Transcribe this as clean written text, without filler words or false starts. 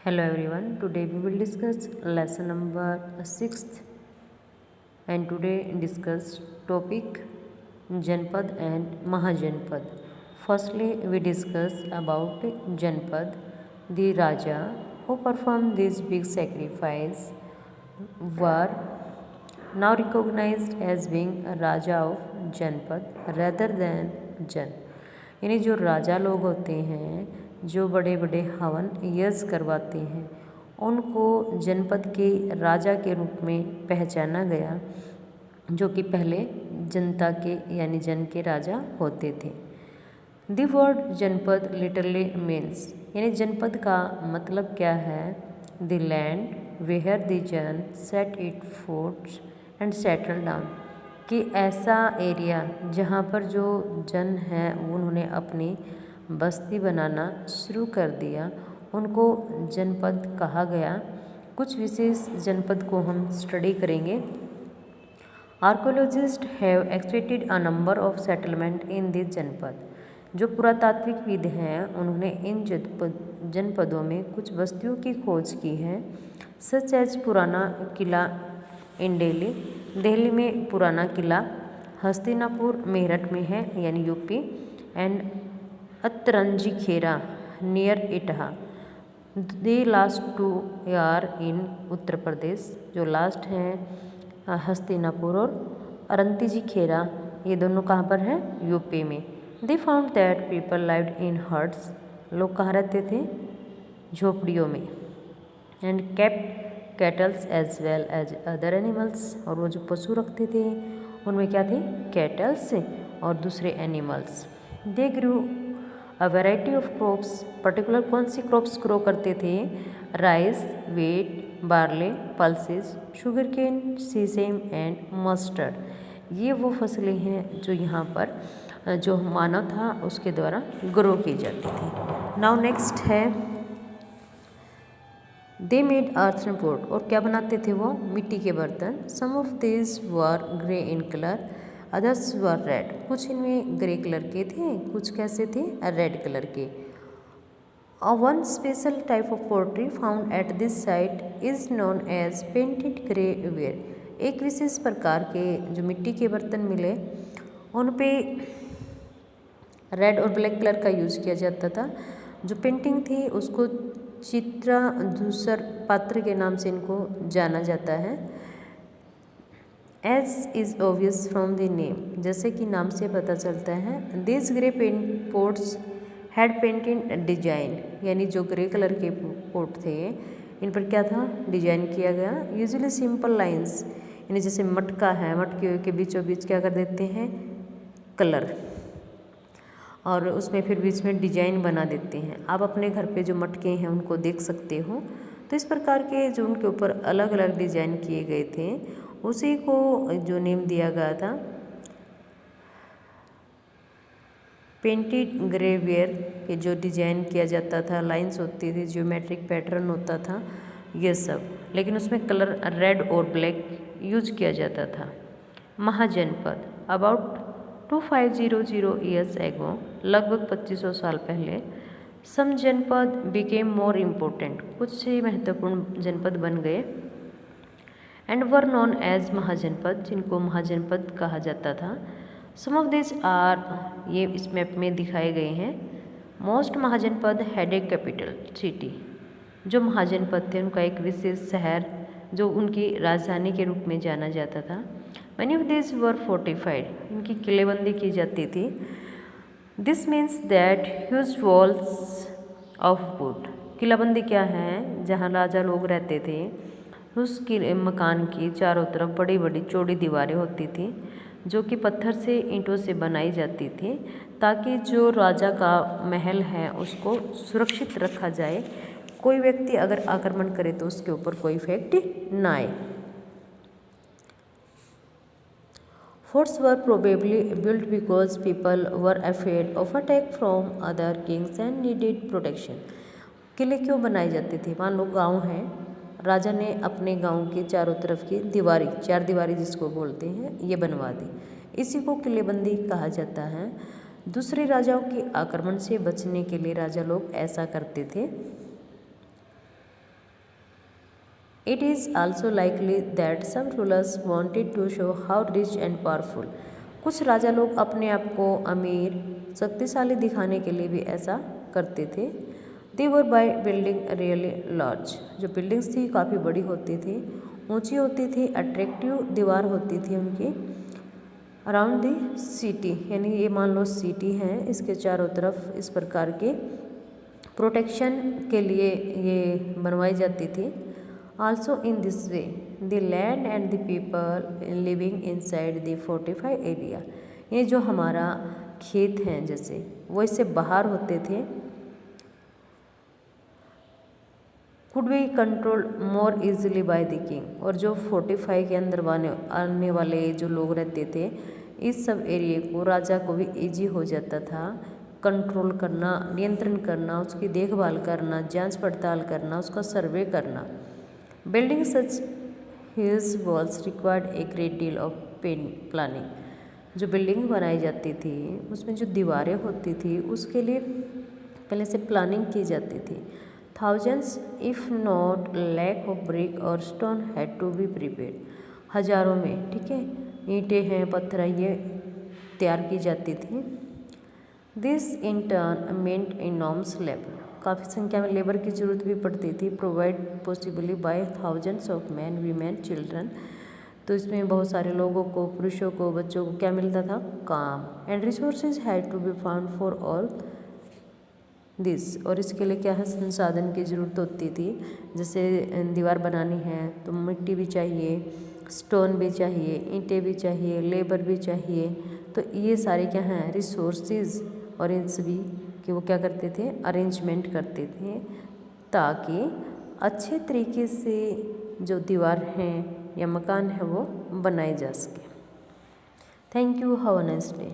Hello everyone, today we will discuss lesson number 6th and today discuss topic Janpad and Mahajanpad. Firstly, we discuss about Janpad, the Raja who performed this big sacrifice were now recognized as being a Raja of Janpad rather than Jan. यानी जो राजा लोग होते हैं जो बड़े बड़े हवन यज्ञ करवाते हैं उनको जनपद के राजा के रूप में पहचाना गया जो कि पहले जनता के यानी जन के राजा होते थे। द वर्ड जनपद लिटरली मीन्स यानी जनपद का मतलब क्या है, द लैंड वेयर द जन set it foods and settle down, कि ऐसा एरिया जहाँ पर जो जन हैं उन्होंने अपनी बस्ती बनाना शुरू कर दिया, उनको जनपद कहा गया। कुछ विशेष जनपद को हम स्टडी करेंगे। Archaeologist have expected a number of settlement in this जनपद, जो पुरातात्विकविद हैं उन्होंने इन जनपदों में कुछ बस्तियों की खोज की है। सच एज पुराना किला इन दिल्ली, दिल्ली में पुराना किला, हस्तिनापुर मेरठ में है यानी UP, and Atranji Khera near Etah, the last two are in Uttar Pradesh, जो लास्ट हैं हस्तिनापुर और अरंतीजी खेरा, ये दोनों कहाँ पर हैं, यूपी में। They found that people lived in huts, लोग कहाँ रहते थे, झोपड़ियों में, and kept cattles as well as other animals, और वो जो पशु रखते थे उनमें क्या थे, कैटल्स और दूसरे animals. They grew a variety of crops, particular कौन सी क्रॉप्स ग्रो करते थे, rice, wheat, barley, pulses, sugar cane, sesame and mustard. ये वो फसलें हैं जो यहाँ पर जो मानव था उसके द्वारा ग्रो की जाती थी। नाउ नेक्स्ट है दे मेड अर्थन पोट, और क्या बनाते थे वो, मिट्टी के बर्तन। Some of this were grey in colour others were red, कुछ इनमें ग्रे कलर के थे, कुछ कैसे थे, रेड कलर के। One special type of pottery found at this site is known as painted grey ware, एक विशेष प्रकार के जो मिट्टी के बर्तन मिले उन पे रेड और ब्लैक कलर का यूज़ किया जाता था। जो पेंटिंग थी उसको चित्रा धूसर पात्र के नाम से इनको जाना जाता है। As is obvious from the name, जैसे कि नाम से पता चलता है। This grey paint pots had painted design, यानी जो ग्रे कलर के पोट थे इन पर क्या था, डिजाइन किया गया। यूजुअली सिंपल लाइंस, यानी जैसे मटका है, मटके के बीचों बीच क्या कर देते हैं, कलर, और उसमें फिर बीच में डिजाइन बना देते हैं। आप अपने घर पे जो मटके हैं उनको देख सकते हो, तो इस प्रकार के जो उनके ऊपर अलग अलग डिजाइन किए गए थे उसी को जो नेम दिया गया था पेंटेड ग्रेवियर, के जो डिजाइन किया जाता था, लाइंस होती थी, ज्योमेट्रिक पैटर्न होता था, ये सब, लेकिन उसमें कलर रेड और ब्लैक यूज किया जाता था। महाजनपद अबाउट 2500 ईयर्स एगो, लगभग 2500 साल पहले, सम जनपद बिकेम मोर इम्पोर्टेंट, कुछ ही महत्वपूर्ण जनपद बन गए, एंड वर नॉन एज महाजनपद, जिनको महाजनपद कहा जाता था। सम ऑफ दिस आर, ये इस मैप में दिखाए गए हैं। Most mahajanapada had a capital city, जो महाजनपद थे उनका एक विशेष शहर जो उनकी राजधानी के रूप में जाना जाता था। Many of this were fortified, इनकी किलेबंदी की जाती थी। This means that huge walls of wood, किलाबंदी क्या है, जहाँ राजा लोग रहते थे उस मकान की चारों तरफ बड़ी बड़ी चौड़ी दीवारें होती थी जो कि पत्थर से ईंटों से बनाई जाती थी, ताकि जो राजा का महल है उसको सुरक्षित रखा जाए, कोई व्यक्ति अगर आक्रमण करे तो उसके ऊपर कोई इफेक्ट ना आए। Forts were probably built because people were afraid of attack from other kings and needed protection. किले क्यों बनाए जाते थे, मान लो गांव है, राजा ने अपने गांव के चारों तरफ की दीवारी, चार दीवारी जिसको बोलते हैं, ये बनवा दी, इसी को किलेबंदी कहा जाता है। दूसरे राजाओं के आक्रमण से बचने के लिए राजा लोग ऐसा करते थे। It is also likely that some rulers wanted to show how rich and powerful. कुछ राजा लोग अपने आप को अमीर शक्तिशाली दिखाने के लिए भी ऐसा करते थे। They were by building really large. जो बिल्डिंग्स थी काफ़ी बड़ी होती थी, ऊंची होती थी, अट्रैक्टिव दीवार होती थी उनकी। अराउंड द सिटी, यानी ये मान लो सिटी है, इसके चारों तरफ इस प्रकार के प्रोटेक्शन के लिए ये बनवाई जाती थी। Also in this way, the land and the people living inside the fortified area, ये जो हमारा खेत हैं जैसे वो इससे बाहर होते थे, could be controlled more easily by the king, और जो फोर्टिफाई के अंदर आने वाले जो लोग रहते थे इस सब एरिए को राजा को भी इजी हो जाता था कंट्रोल करना, नियंत्रण करना, उसकी देखभाल करना, जांच पड़ताल करना, उसका सर्वे करना। Building such huge walls required a great deal of planning. जो बिल्डिंग बनाई जाती थी उसमें जो दीवारें होती थी उसके लिए पहले से प्लानिंग की जाती थी। Thousands if not lack of brick or stone had to be prepared. हजारों में, ठीक है, ईंटें हैं, पत्थर ये तैयार की जाती थी। This in turn meant enormous labor. काफ़ी संख्या में लेबर की ज़रूरत भी पड़ती थी। Provide possibly by thousands of man, women, children. तो इसमें बहुत सारे लोगों को, पुरुषों को, बच्चों को क्या मिलता था? काम। And resources had to be found for all this, और इसके लिए क्या है? संसाधन की ज़रूरत होती थी। जैसे दीवार बनानी है तो मिट्टी भी चाहिए, स्टोन भी चाहिए, ईंटें भी चाहिए, लेबर भी चाहिए। तो ये सारे क्या हैं? रिसोर्सेज। और इन सभी कि वो क्या करते थे? अरेंजमेंट करते थे ताकि अच्छे तरीके से जो दीवार हैं या मकान है वो बनाए जा सके। Thank you, have a nice day.